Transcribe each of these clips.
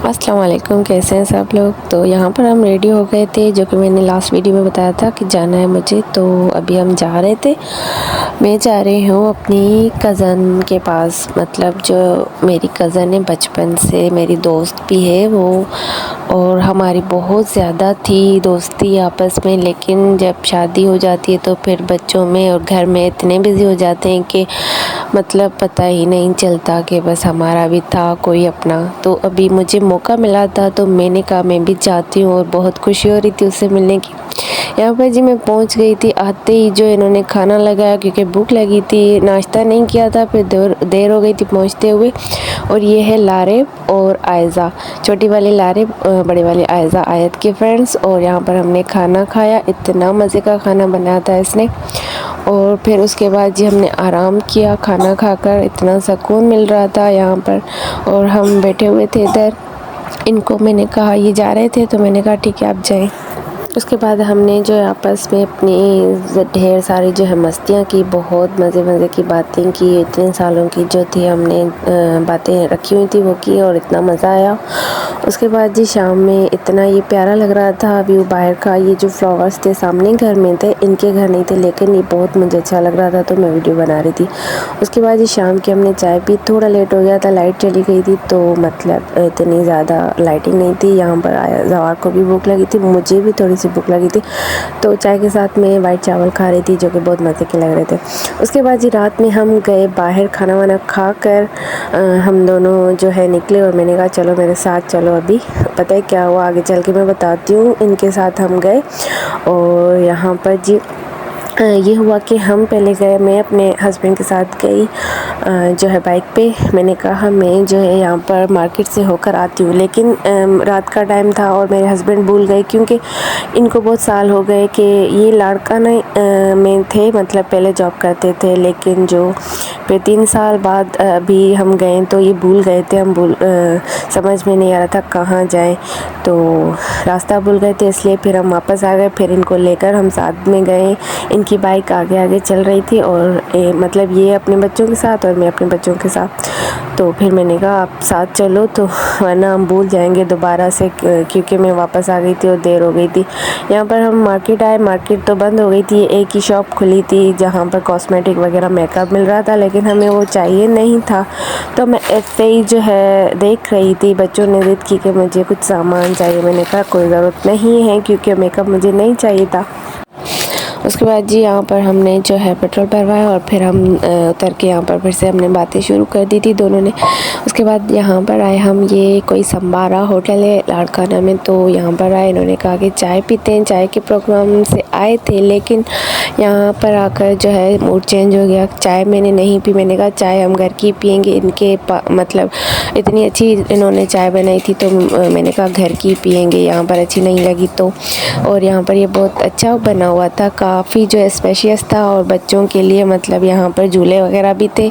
अस्सलाम वालेकुम, कैसे हैं सब लोग। तो यहाँ पर हम रेडी हो गए थे, जो कि मैंने लास्ट वीडियो में बताया था कि जाना है मुझे। तो अभी हम जा रहे थे, मैं जा रही हूँ अपनी कज़न के पास, मतलब जो मेरी कज़न है बचपन से, मेरी दोस्त भी है वो, और हमारी बहुत ज़्यादा थी दोस्ती आपस में। लेकिन जब शादी हो जाती है तो फिर बच्चों में और घर में इतने बिज़ी हो जाते हैं कि मतलब पता ही नहीं चलता कि बस हमारा भी था कोई अपना। तो अभी मुझे मौका मिला था तो मैंने कहा मैं भी चाहती हूँ, और बहुत खुशी हो रही थी उससे मिलने की। यहाँ पर जी मैं पहुँच गई थी, आते ही जो इन्होंने खाना लगाया, क्योंकि भूख लगी थी, नाश्ता नहीं किया था, फिर देर हो गई थी पहुँचते हुए। और ये है लारे और आयज़ा, छोटी वाली लारे, बड़ी वाली आयज़ा, आयत के फ्रेंड्स। और यहाँ पर हमने खाना खाया, इतना मज़े का खाना बनाया था इसने। और फिर उसके बाद जी हमने आराम किया, खाना खाकर इतना सुकून मिल रहा था यहाँ पर। और हम बैठे हुए थे इधर, इनको मैंने कहा, ये जा रहे थे तो मैंने कहा ठीक है आप जाएं। उसके बाद हमने जो है आपस में अपनी ढेर सारी जो है मस्तियाँ की, बहुत मज़े मज़े की बातें की। इतने सालों की जो थी हमने बातें रखी हुई थी वो की, और इतना मज़ा आया। उसके बाद जी शाम में इतना ये प्यारा लग रहा था व्यू बाहर का। ये जो फ्लावर्स थे सामने घर में थे, इनके घर नहीं थे, लेकिन ये बहुत मुझे अच्छा लग रहा था तो मैं वीडियो बना रही थी। उसके बाद जी शाम की हमने चाय पी, थोड़ा लेट हो गया था, लाइट चली गई थी, तो मतलब इतनी ज़्यादा लाइटिंग नहीं थी। यहाँ पर आया जवार को भी भूख लगी थी, मुझे भी थोड़ी सी भूख लगी थी, तो चाय के साथ में वाइट चावल खा रही थी, जो कि बहुत मज़े के लग रहे थे। उसके बाद जी रात में हम गए बाहर, खाना वाना खा कर हम दोनों जो है निकले, और मैंने कहा चलो मेरे साथ चलो। अभी पता है क्या हुआ, आगे चल के मैं बताती हूँ। इनके साथ हम गए, और यहाँ पर जी ये हुआ कि हम पहले गए, मैं अपने हस्बैंड के साथ गई जो है बाइक पे। मैंने कहा मैं जो है यहाँ पर मार्केट से होकर आती हूँ, लेकिन रात का टाइम था और मेरे हस्बैंड भूल गए, क्योंकि इनको बहुत साल हो गए कि ये लाड़काना में थे, मतलब पहले जॉब करते थे, लेकिन जो फिर 3 साल बाद अभी हम गए तो ये भूल गए थे। हम समझ में नहीं आ रहा था कहाँ जाएं, तो रास्ता भूल गए थे, इसलिए फिर हम वापस आ गए। फिर इनको लेकर हम साथ में गए, इनकी बाइक आगे आगे चल रही थी, और मतलब ये अपने बच्चों के साथ और मैं अपने बच्चों के साथ। तो फिर मैंने कहा आप साथ चलो, तो वरना हम भूल जाएंगे दोबारा से, क्योंकि मैं वापस आ गई थी और देर हो गई थी। यहाँ पर हम मार्केट आए, मार्केट तो बंद हो गई थी, एक ही शॉप खुली थी जहाँ पर कॉस्मेटिक वगैरह मेकअप मिल रहा था, लेकिन हमें वो चाहिए नहीं था। तो मैं ऐसे ही जो है देख रही थी, बच्चों ने जिद की कि मुझे कुछ सामान चाहिए। मैंने कहा कोई ज़रूरत नहीं है, क्योंकि मेकअप मुझे नहीं चाहिए था। उसके बाद जी यहाँ पर हमने जो है पेट्रोल भरवाया, और फिर हम उतर के यहाँ पर फिर से हमने बातें शुरू कर दी थी दोनों ने। उसके बाद यहाँ पर आए हम, ये कोई संबारा होटल है लाड़काना में, तो यहाँ पर आए। इन्होंने कहा कि चाय पीते हैं, चाय के प्रोग्राम से आए थे, लेकिन यहाँ पर आकर जो है मूड चेंज हो गया। चाय मैंने नहीं पी, मैंने कहा चाय हम घर की पियेंगे। इनके मतलब इतनी अच्छी इन्होंने चाय बनाई थी, तो मैंने कहा घर की पियेंगे, यहाँ पर अच्छी नहीं लगी तो। और यहाँ पर ये बहुत अच्छा बना हुआ था, काफ़ी जो है स्पेशियस था, और बच्चों के लिए मतलब यहाँ पर झूले वगैरह भी थे,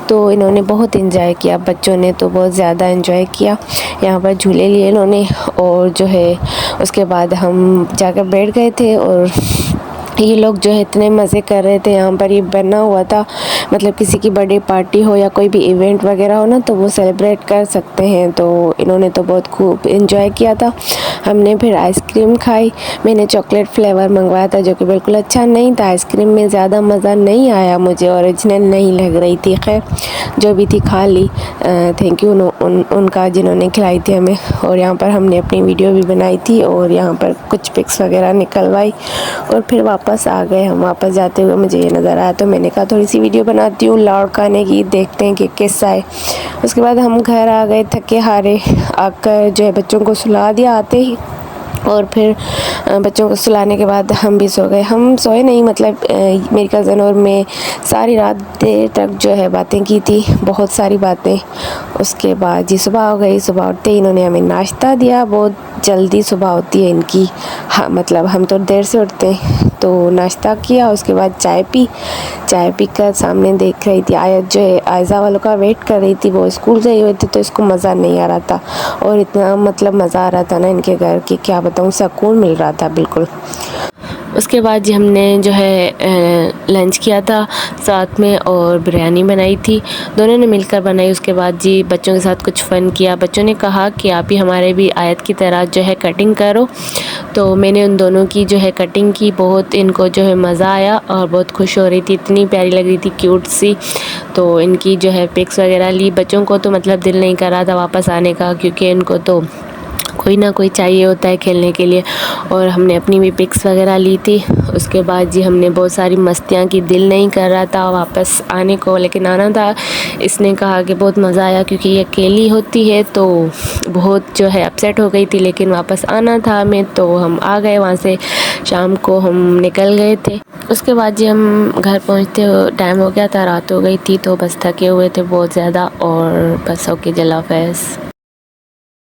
तो इन्होंने बहुत इंजॉय किया। बच्चों ने तो बहुत ज़्यादा इंजॉय किया, यहाँ पर झूले लिए इन्होंने। और जो है उसके बाद हम जाकर बैठ गए थे, और ये लोग जो है इतने मज़े कर रहे थे। यहाँ पर ये बना हुआ था, मतलब किसी की बर्थडे पार्टी हो या कोई भी इवेंट वगैरह हो ना, तो वो सेलिब्रेट कर सकते हैं। तो इन्होंने तो बहुत खूब एंजॉय किया था। हमने फिर आइसक्रीम खाई, मैंने चॉकलेट फ्लेवर मंगवाया था, जो कि बिल्कुल अच्छा नहीं था। आइसक्रीम में ज़्यादा मज़ा नहीं आया मुझे, ओरिजिनल नहीं लग रही थी। खैर जो भी थी खा ली, थैंक यू उनका जिन्होंने खिलाई थी हमें। और यहाँ पर हमने अपनी वीडियो भी बनाई थी, और यहाँ पर कुछ पिक्स वगैरह निकलवाई, और फिर वापस आ गए। हम वापस जाते हुए मुझे ये नज़र आया, तो मैंने कहा थोड़ी सी वीडियो बनाती हूँ लाड़काने की, देखते हैं कि किस आए। उसके बाद हम घर आ गए थके हारे, आकर जो है बच्चों को सुला दिया आते ही, और फिर बच्चों को सुलाने के बाद हम भी सो गए। हम सोए नहीं, मतलब मेरी कज़न और मैं सारी रात देर तक जो है बातें की थी, बहुत सारी बातें। उसके बाद जी सुबह हो गई, सुबह उठते ही इन्होंने हमें नाश्ता दिया। बहुत जल्दी सुबह होती है इनकी, हाँ मतलब हम तो देर से उठते हैं। तो नाश्ता किया, उसके बाद चाय पीकर सामने देख रही थी आयत जो है आयज़ा वालों का वेट कर रही थी। वो स्कूल गई हुई थी, तो इसको मज़ा नहीं आ रहा था, और इतना मतलब मज़ा आ रहा था ना इनके घर की, क्या बताऊँ, सुकून मिल रहा था बिल्कुल। उसके बाद जी हमने जो है लंच किया था साथ में और बिरयानी बनाई थी, दोनों ने मिलकर बनाई। उसके बाद जी बच्चों के साथ कुछ फ़न किया। बच्चों ने कहा कि आप ही हमारे भी आयत की तरह जो है कटिंग करो, तो मैंने उन दोनों की जो है कटिंग की। बहुत इनको जो है मज़ा आया और बहुत खुश हो रही थी, इतनी प्यारी लग रही थी, क्यूट सी। तो इनकी जो है पिक्स वगैरह ली। बच्चों को तो मतलब दिल नहीं कर रहा था वापस आने का, क्योंकि इनको तो कोई ना कोई चाहिए होता है खेलने के लिए। और हमने अपनी भी पिक्स वगैरह ली थी। उसके बाद जी हमने बहुत सारी मस्तियाँ की। दिल नहीं कर रहा था वापस आने को, लेकिन आना था। इसने कहा कि बहुत मज़ा आया, क्योंकि ये अकेली होती है तो बहुत जो है अपसेट हो गई थी, लेकिन वापस आना था हमें, तो हम आ गए वहाँ से। शाम को हम निकल गए थे। उसके बाद जी हम घर पहुँचते टाइम हो गया था, रात हो गई थी, तो बस थके हुए थे बहुत ज़्यादा। और बस ओके, जल्लाह हाफ़िज़।